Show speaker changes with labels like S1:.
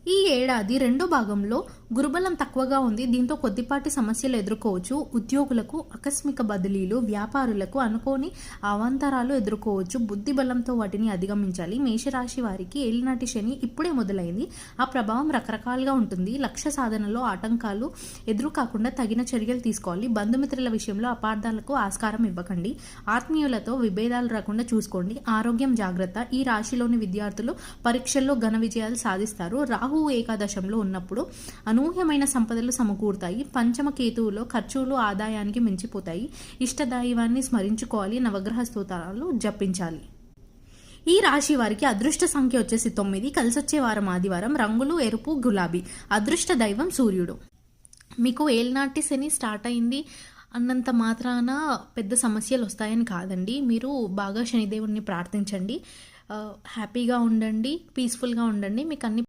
S1: ఈ ఏడాది రెండో భాగంలో గురుబలం తక్కువగా ఉంది. దీంతో కొద్దిపాటి సమస్యలు ఎదుర్కోవచ్చు. ఉద్యోగులకు ఆకస్మిక బదిలీలు, వ్యాపారులకు అనుకోని అవాంతరాలు ఎదుర్కోవచ్చు. బుద్ధి బలంతో వాటిని అధిగమించాలి. మేషరాశి వారికి ఏలినాటి శని ఇప్పుడే మొదలైంది. ఆ ప్రభావం రకరకాలుగా ఉంటుంది. లక్ష్య సాధనలో ఆటంకాలు ఎదురు కాకుండా తగిన చర్యలు తీసుకోవాలి. బంధుమిత్రుల విషయంలో అపార్థాలకు ఆస్కారం ఇవ్వకండి. ఆత్మీయులతో విభేదాలు రాకుండా చూసుకోండి. ఆరోగ్యం జాగ్రత్త. ఈ రాశిలోని విద్యార్థులు పరీక్షల్లో ఘన విజయాలు సాధిస్తారు. రాహు ఏకాదశంలో ఉన్నప్పుడు అనూహ్యమైన సంపదలు సమకూరుతాయి. పంచమ కేతువులో ఖర్చులు ఆదాయానికి మించిపోతాయి. ఇష్టదైవాన్ని స్మరించుకోవాలి. నవగ్రహ స్తోత్రాలు జపించాలి. ఈ రాశి వారికి అదృష్ట సంఖ్య వచ్చేసి 9. కలిసొచ్చే వారం ఆదివారం. రంగులు ఎరుపు, గులాబీ. అదృష్ట దైవం సూర్యుడు. మీకు ఏలినాటి శని స్టార్ట్ అయింది అన్నంత మాత్రాన పెద్ద సమస్యలు వస్తాయని కాదండి. మీరు బాగా శనిదేవుడిని ప్రార్థించండి. హ్యాపీగా ఉండండి, పీస్ఫుల్గా ఉండండి. మీకు అన్ని